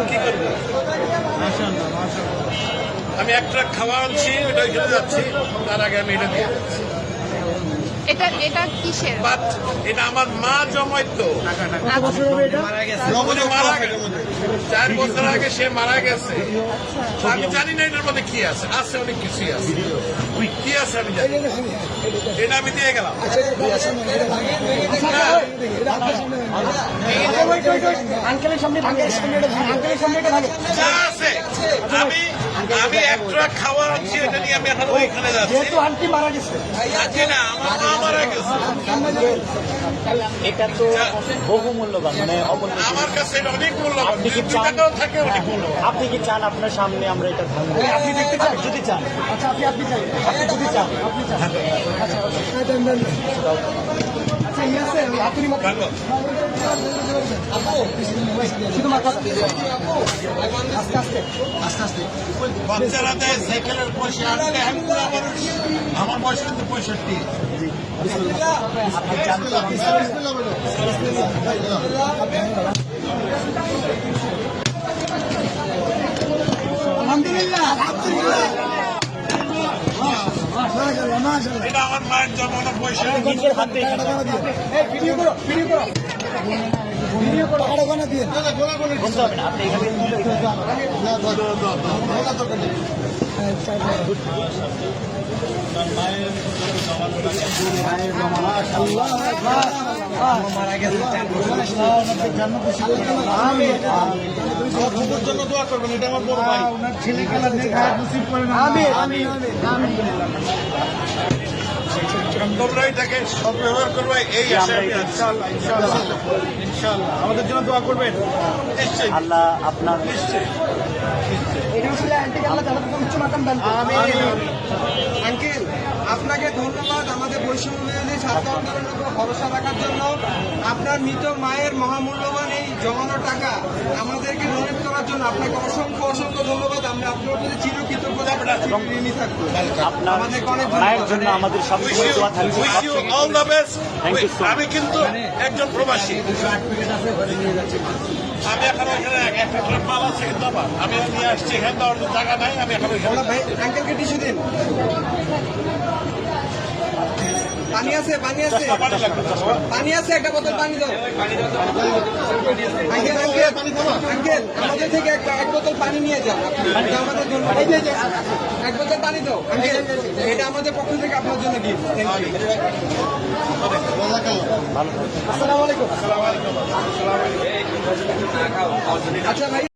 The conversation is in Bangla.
কি করবো? আমি এক ট্রাক খাওয়া আনছি, ওটা ওইখানে যাচ্ছি, তার আগে আমি এটা দিয়ে যাচ্ছি। এটা কিসের? বাট এটা আমার মা জমাইতো, মারা গেছে 4 বছর আগে, সে মারা গেছে। আমি জানি না এটার মধ্যে কি আছে, আছে অনেক কিছুই আছে, কি আছে আমি জানি, এটা আমি দিয়ে গেলাম। যা আছে আমি এক ট্রাক খাওয়া আনছি, এটা নিয়ে আমি এখন ওইখানে যাচ্ছি। আন্টি মারা গেছে, না, আমার মা মারা গেছে। এটা তো বহু মূল্যবান, মানে আমার কাছে এটা অনেক মূল্যবান, 2 টাকাও থাকে অনেক মূল্যবান। আপনি কি চান আপনার সামনে আমরা এটা ভাঙবো? আপনি দেখতে চান? যদি চান, আচ্ছা আপনি চাই, আপনি যদি চান, আপনি চান, আচ্ছা আপনি ভালো। শুধু মাথা আস্তে আস্তে আস্তে আস্তে বাচ্চারা দেয় সাইকেলের পয়সা, আনতে আমি পুরো মানুষ, আমার বয়স কিন্তু 65। আপনি চান তো আপনি আলহামদুলিল্লাহ, এটা আমার মায়ের জমানো পয়সা। নিজের হাতে ভিডিও করো, ভিডিও করো, ভিডিও করো, গোনা দিয়ে বলতে হবে না, আপনি এখানে মারা গেছে, জন্য দোয়া করবেন, এটা আমার বড় ভাই। ওনার ছেলে খেলা দেখা নসিব করেন। তোমরা এটাকে সদ্ব্যবহার করবে, এই আশায় আমি আছি। ইনশাআল্লাহ আমাদের জন্য দোয়া করবেন। নিশ্চয়ই, আল্লাহ আপনার নিশ্চয়ই। আঙ্কেল, আপনাকে ধন্যবাদ আমাদের বৈষম্য বিরোধী ছাত্র আন্দোলনের উপর ভরসা রাখার জন্য। আপনার মৃত মায়ের মহামূল্যবান এই জমানো টাকা আমাদেরকে ডোনেট করার জন্য আপনাকে অসংখ্য অসংখ্য ধন্যবাদ। আমরা আপনার প্রতি চিরকৃতজ্ঞতা ঋণী থাকবো। আপনার আমাদেরকে অনেক মায়ের জন্য আমাদের সবসময় দোয়া থাকবে। Wish you all the best. Thank you so much. আমি কিন্তু একজন প্রবাসী, আমি এখন ওইখানে একটা ট্রাক মাল আছে কিন্তু আমার, আমি নিয়ে আসছি, এখানে দেওয়ার জায়গা নাই, আমি এখন ওইখানে ভাই আঙ্কেলকে টিস্যু দিন। পানি আছে, পানি আছে, পানি লাগবে। পানি আছে, একটা বোতল পানি দাও। আঙ্কেল আঙ্কেল আঙ্কেল আমাদের থেকে এক বোতল পানি নিয়ে যান। এটা আমাদের জন্য, এক বোতল পানি দাও আঙ্কেল, এটা আমাদের পক্ষ থেকে আপনার জন্য গিফট। Thank you. আসসালামু আলাইকুম। আচ্ছা ভাই।